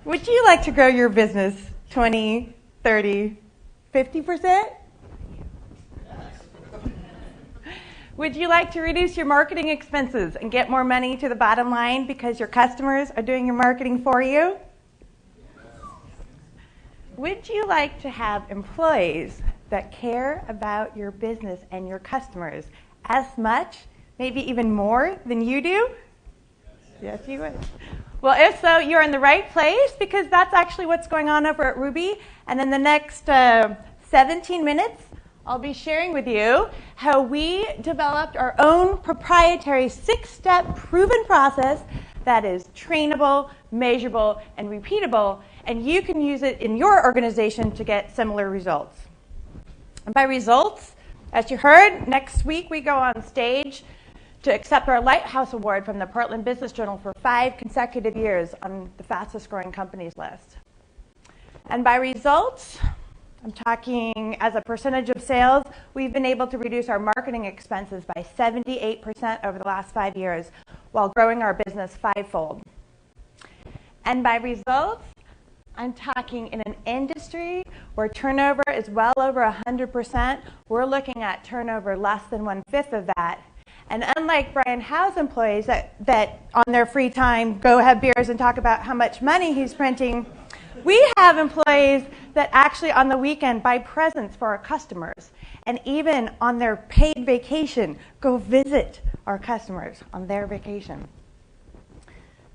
Would you like to grow your business 20, 30, 50%? Would you like to reduce your marketing expenses and get more money to the bottom line because your customers are doing your marketing for you? Would you like to have employees that care about your business and your customers as much, maybe even more than you do? Yes, you would. Well, if so, you're in the right place because that's actually what's going on over at Ruby. And in the next 17 minutes, I'll be sharing with you how we developed our own proprietary 6-step proven process that is trainable, measurable, and repeatable, and you can use it in your organization to get similar results. And by results, as you heard, next week we go on stage to accept our Lighthouse Award from the Portland Business Journal for 5 consecutive years on the fastest growing companies list. And by results, I'm talking as a percentage of sales, we've been able to reduce our marketing expenses by 78% over the last 5 years while growing our business 5-fold. And by results, I'm talking in an industry where turnover is well over 100%. We're looking at turnover less than 1/5 of that. And unlike Brian Howe's employees that on their free time go have beers and talk about how much money he's printing, we have employees that actually on the weekend buy presents for our customers. And even on their paid vacation, go visit our customers on their vacation.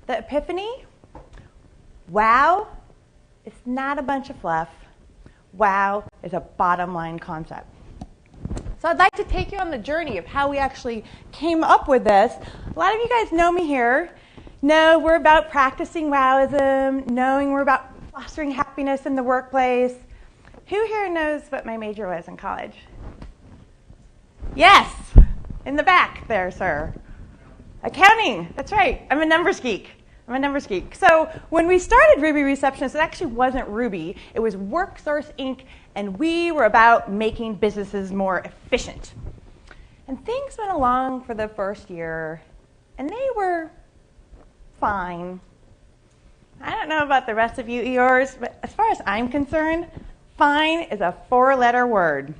The epiphany, wow, it's not a bunch of fluff. Wow is a bottom line concept. So I'd like to take you on the journey of how we actually came up with this. A lot of you guys know me here. Know we're about practicing WOWism, knowing we're about fostering happiness in the workplace. Who here knows what my major was in college? Yes, in the back there, sir. Accounting, that's right. I'm a numbers geek. So when we started Ruby Receptionist, it actually wasn't Ruby. It was WorkSource Inc., and we were about making businesses more efficient. And things went along for the first year, and they were fine. I don't know about the rest of you EOers, but as far as I'm concerned, fine is a 4-letter word.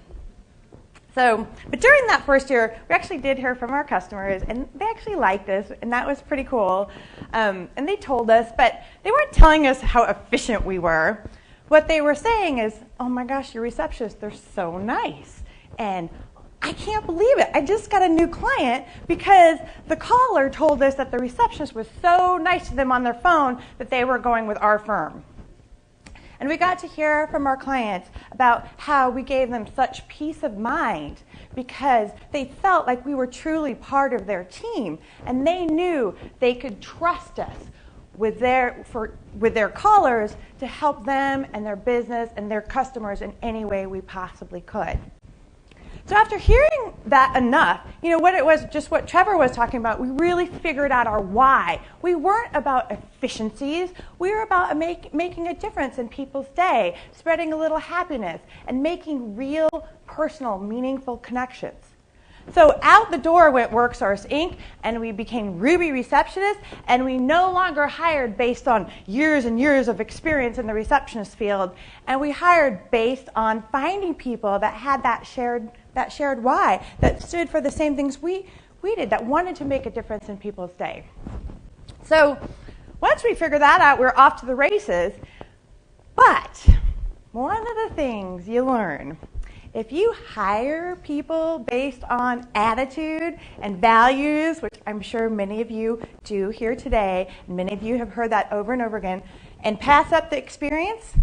But during that first year, we actually did hear from our customers, and they actually liked us, and that was pretty cool. And they told us, but they weren't telling us how efficient we were. What they were saying is, oh my gosh, your receptionists, they're so nice. And I can't believe it. I just got a new client because the caller told us that the receptionist was so nice to them on their phone that they were going with our firm. And we got to hear from our clients about how we gave them such peace of mind because they felt like we were truly part of their team, and they knew they could trust us with their callers to help them and their business and their customers in any way we possibly could. So after hearing that enough, what it was, just what Trevor was talking about, we really figured out our why. We weren't about efficiencies. We were about making a difference in people's day, spreading a little happiness, and making real, personal, meaningful connections. So out the door went WorkSource Inc., and we became Ruby Receptionists, and we no longer hired based on years and years of experience in the receptionist field, and we hired based on finding people that had that shared why, that stood for the same things we did, that wanted to make a difference in people's day. So once we figured that out, we're off to the races. But one of the things you learn, if you hire people based on attitude and values, which I'm sure many of you do here today, and many of you have heard that over and over again, and pass up the experience,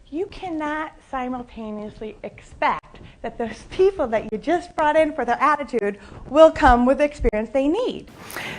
you cannot simultaneously expect that those people that you just brought in for their attitude will come with the experience they need.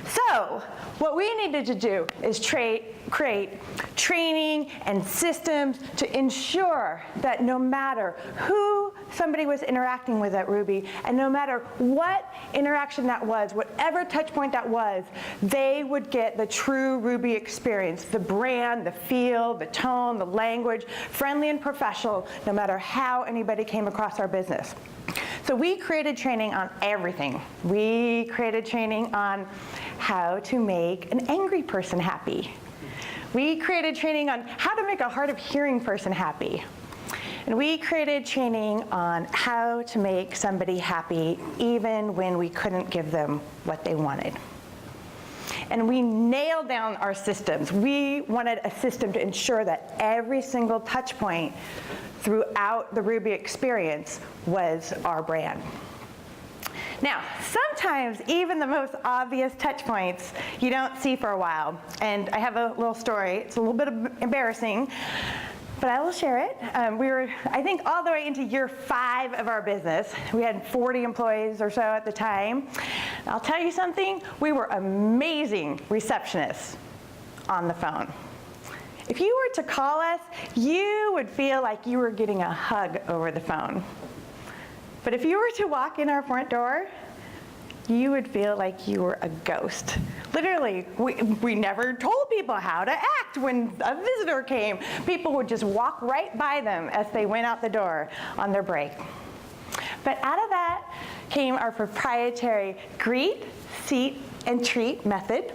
So what we needed to do is create training and systems to ensure that no matter who somebody was interacting with at Ruby, and no matter what interaction that was, whatever touch point that was, they would get the true Ruby experience, the brand, the feel, the tone, the language, friendly and professional, no matter how anybody came across our business. So we created training on everything. We created training on how to make an angry person happy. We created training on how to make a hard of hearing person happy. And we created training on how to make somebody happy even when we couldn't give them what they wanted. And we nailed down our systems. We wanted a system to ensure that every single touch point throughout the Ruby experience was our brand. Now, sometimes even the most obvious touch points you don't see for a while. And I have a little story. It's a little bit embarrassing, but I will share it. We were, I think, all the way into year 5 of our business. We had 40 employees or so at the time. I'll tell you something, we were amazing receptionists on the phone. If you were to call us, you would feel like you were getting a hug over the phone. But if you were to walk in our front door, you would feel like you were a ghost. Literally, we never told people how to act when a visitor came. People would just walk right by them as they went out the door on their break. But out of that came our proprietary greet, seat, and treat method.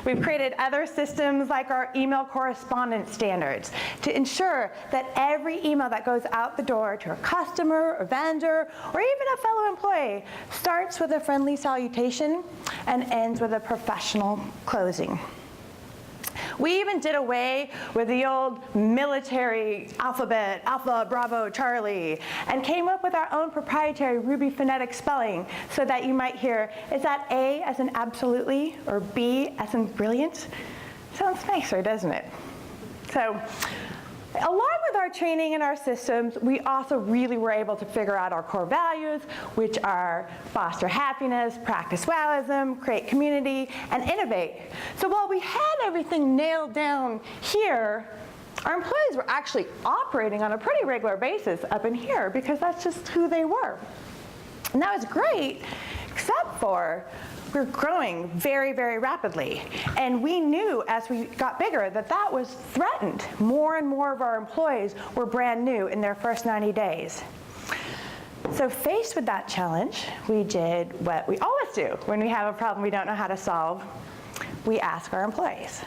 We've created other systems like our email correspondence standards to ensure that every email that goes out the door to a customer, a vendor, or even a fellow employee starts with a friendly salutation and ends with a professional closing. We even did away with the old military alphabet, Alpha, Bravo, Charlie, and came up with our own proprietary Ruby phonetic spelling so that you might hear, is that A as in absolutely, or B as in brilliant? Sounds nicer, doesn't it? So, along with our training and our systems, we also really were able to figure out our core values, which are foster happiness, practice WOWism, create community, and innovate. So while we had everything nailed down here, our employees were actually operating on a pretty regular basis up in here because that's just who they were. And that was great, except for we're growing very, very rapidly. And we knew as we got bigger that that was threatened. More and more of our employees were brand new in their first 90 days. So faced with that challenge, we did what we always do when we have a problem we don't know how to solve. We ask our employees.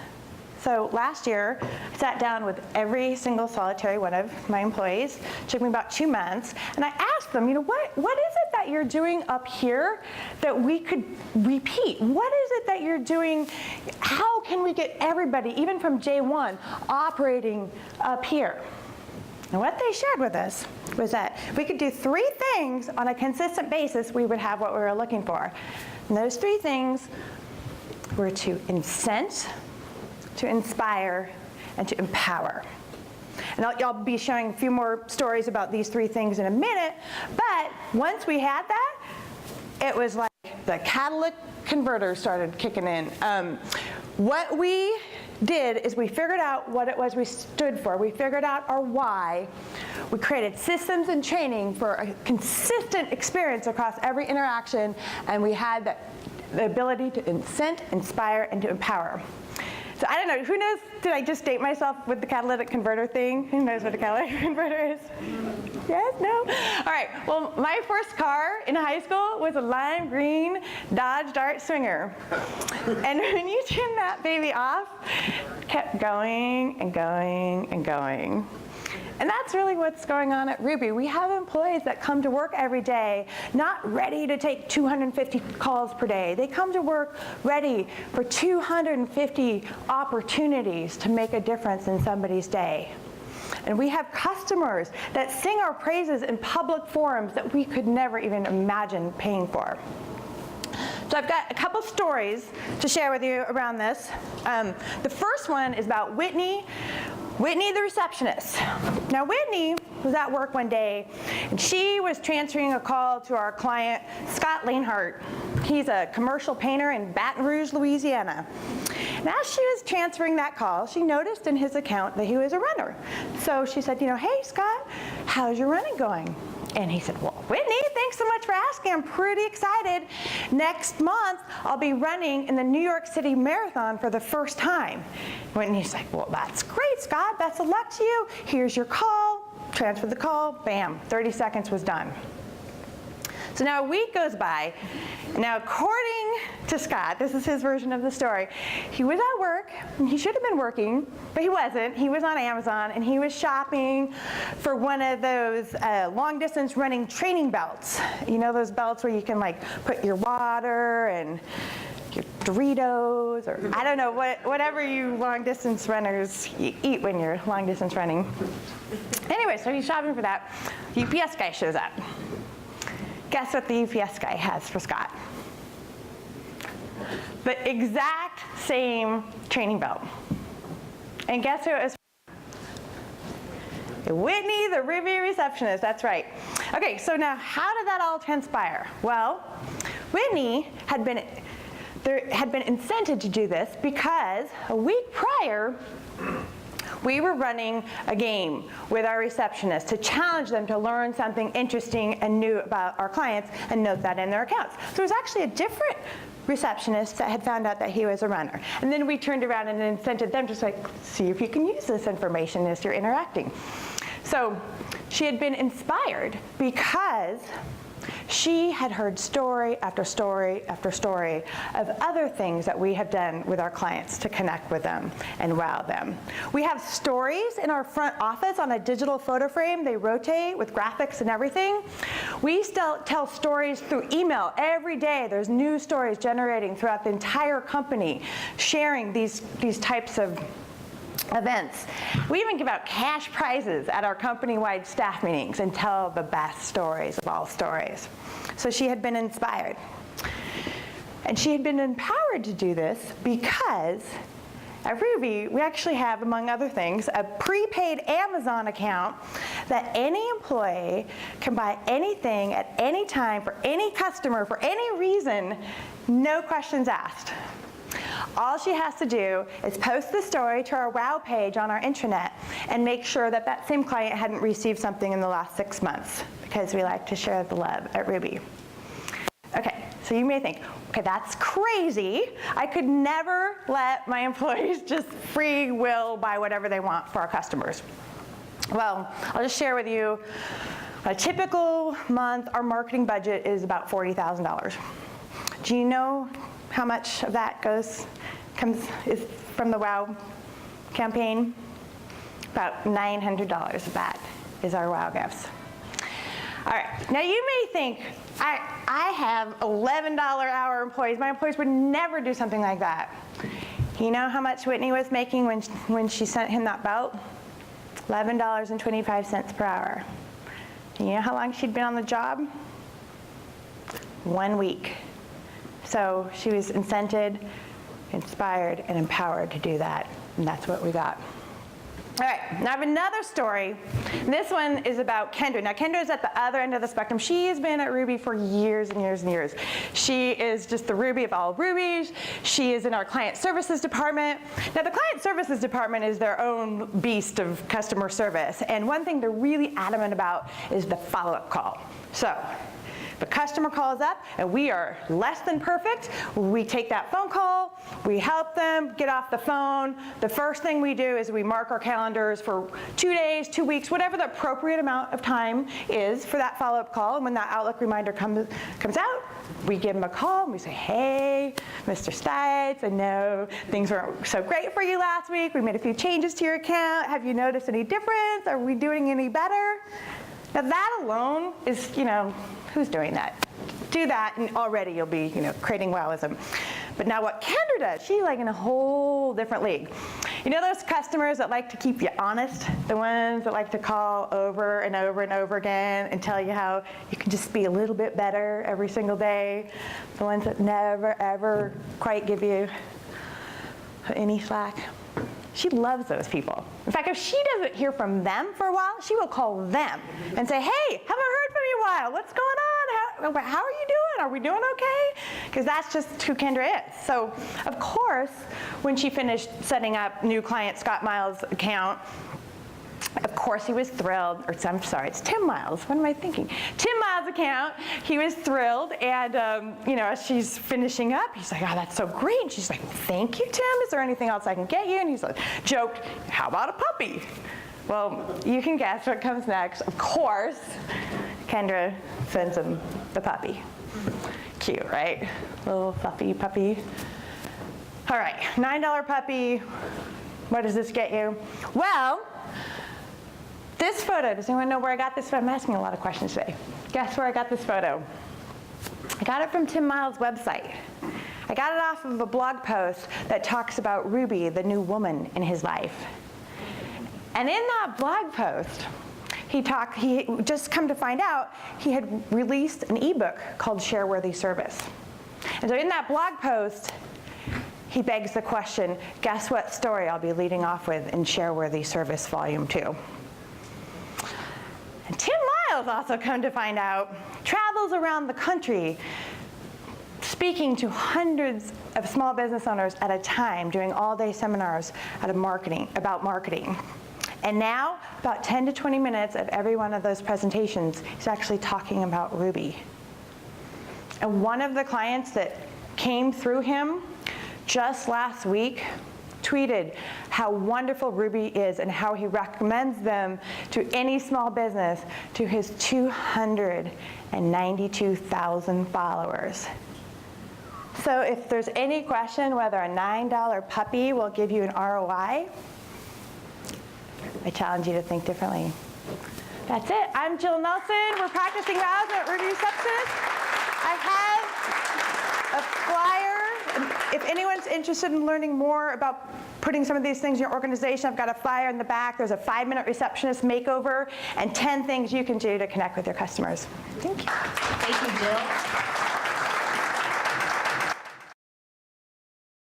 So last year, I sat down with every single solitary one of my employees. It took me about 2 months. And I asked them, what is it that you're doing up here that we could repeat? What is it that you're doing? How can we get everybody, even from day 1, operating up here? And what they shared with us was that if we could do 3 things on a consistent basis, we would have what we were looking for. And those 3 things were to incent, to inspire, and to empower. And I'll be showing a few more stories about these 3 things in a minute, but once we had that, it was like the catalytic converter started kicking in. What we did is we figured out what it was we stood for. We figured out our why. We created systems and training for a consistent experience across every interaction, and we had the ability to incent, inspire, and to empower. So I don't know, who knows, did I just date myself with the catalytic converter thing? Who knows what a catalytic converter is? Yes, no? All right, well, my first car in high school was a lime green Dodge Dart Swinger. And when you turn that baby off, it kept going and going and going. And that's really what's going on at Ruby. We have employees that come to work every day not ready to take 250 calls per day. They come to work ready for 250 opportunities to make a difference in somebody's day. And we have customers that sing our praises in public forums that we could never even imagine paying for. So I've got a couple stories to share with you around this. The first one is about Whitney the receptionist. Now Whitney was at work one day and she was transferring a call to our client, Scott Lanehart. He's a commercial painter in Baton Rouge, Louisiana. And as she was transferring that call, she noticed in his account that he was a runner. So she said, hey Scott, how's your running going? And he said, well, Whitney, thanks so much for asking. I'm pretty excited. Next month, I'll be running in the New York City Marathon for the first time. Whitney's like, well, that's great, Scott. Best of luck to you. Here's your call. Transfer the call. Bam. 30 seconds was done. So now a week goes by. Now, according to Scott, this is his version of the story, he was at work, and he should have been working, but he wasn't. He was on Amazon, and he was shopping for one of those long-distance running training belts. You know those belts where you can like put your water and your Doritos, or I don't know, whatever you long-distance runners eat when you're long-distance running. Anyway, so he's shopping for that. The UPS guy shows up. Guess what the UPS guy has for Scott? The exact same training belt. And guess who it was? Whitney, the Ruby receptionist, that's right. Okay, so now how did that all transpire? Well, Whitney had been incented to do this because a week prior, we were running a game with our receptionists to challenge them to learn something interesting and new about our clients and note that in their accounts. So it was actually a different receptionist that had found out that he was a runner. And then we turned around and incented them to like, see if you can use this information as you're interacting. So she had been inspired because she had heard story after story after story of other things that we have done with our clients to connect with them and wow them. We have stories in our front office on a digital photo frame. They rotate with graphics and everything. We still tell stories through email every day. There's new stories generating throughout the entire company, sharing these types of events. We even give out cash prizes at our company-wide staff meetings and tell the best stories of all stories. So she had been inspired. And she had been empowered to do this because at Ruby, we actually have, among other things, a prepaid Amazon account that any employee can buy anything at any time for any customer for any reason, no questions asked. All she has to do is post the story to our WOW page on our intranet and make sure that that same client hadn't received something in the last 6 months, because we like to share the love at Ruby. Okay, so you may think, okay, that's crazy. I could never let my employees just free will buy whatever they want for our customers. Well, I'll just share with you, a typical month, our marketing budget is about $40,000. Do you know how much of that is from the WOW campaign? About $900 of that is our WOW gifts. All right, now you may think, I have $11 hour employees. My employees would never do something like that. You know how much Whitney was making when she sent him that belt? $11.25 per hour. And you know how long she'd been on the job? 1 week. So she was incented, inspired, and empowered to do that, and that's what we got. All right, now I have another story. This one is about Kendra. Now Kendra is at the other end of the spectrum. She has been at Ruby for years and years and years. She is just the Ruby of all Rubies. She is in our client services department. Now the client services department is their own beast of customer service, and one thing they're really adamant about is the follow-up call. So the customer calls up and we are less than perfect. We take that phone call, we help them get off the phone. The first thing we do is we mark our calendars for 2 days, 2 weeks, whatever the appropriate amount of time is for that follow-up call. And when that Outlook reminder comes out, we give them a call and we say, hey, Mr. Stites, I know things weren't so great for you last week. We made a few changes to your account. Have you noticed any difference? Are we doing any better? Now that alone is, who's doing that? Do that and already you'll be, creating WOWism. But now what Kendra does, she's like in a whole different league. You know those customers that like to keep you honest? The ones that like to call over and over and over again and tell you how you can just be a little bit better every single day? The ones that never, ever quite give you any slack? She loves those people. In fact, if she doesn't hear from them for a while, she will call them and say, hey, haven't heard from you in a while. What's going on? How are you doing? Are we doing okay? Because that's just who Kendra is. So, of course, when she finished setting up new client Scott Miles' account, of course he was thrilled, I'm sorry, it's Tim Miles, what am I thinking? Tim Miles' account, he was thrilled, and as she's finishing up, he's like, oh, that's so great. And she's like, thank you, Tim, is there anything else I can get you? And he's like, joked, how about a puppy? Well, you can guess what comes next. Of course, Kendra sends him the puppy. Cute, right? Little fluffy puppy. All right, $9 puppy. What does this get you? Well, this photo, does anyone know where I got this photo? I'm asking a lot of questions today. Guess where I got this photo? I got it from Tim Miles' website. I got it off of a blog post that talks about Ruby, the new woman in his life. And in that blog post, he just come to find out, he had released an ebook called Share-Worthy Service. And so in that blog post, he begs the question, guess what story I'll be leading off with in Share-Worthy Service Volume 2? And Tim Miles also come to find out, travels around the country speaking to hundreds of small business owners at a time, doing all-day seminars about marketing. And now, about 10 to 20 minutes of every one of those presentations, he's actually talking about Ruby. And one of the clients that came through him just last week tweeted how wonderful Ruby is and how he recommends them to any small business, to his 292,000 followers. So if there's any question whether a $9 puppy will give you an ROI, I challenge you to think differently. That's it. I'm Jill Nelson. We're practicing vows at Ruby Receptionist. I have a flyer. If anyone's interested in learning more about putting some of these things in your organization, I've got a flyer in the back. There's a 5-minute receptionist makeover and 10 things you can do to connect with your customers. Thank you. Thank you, Jill.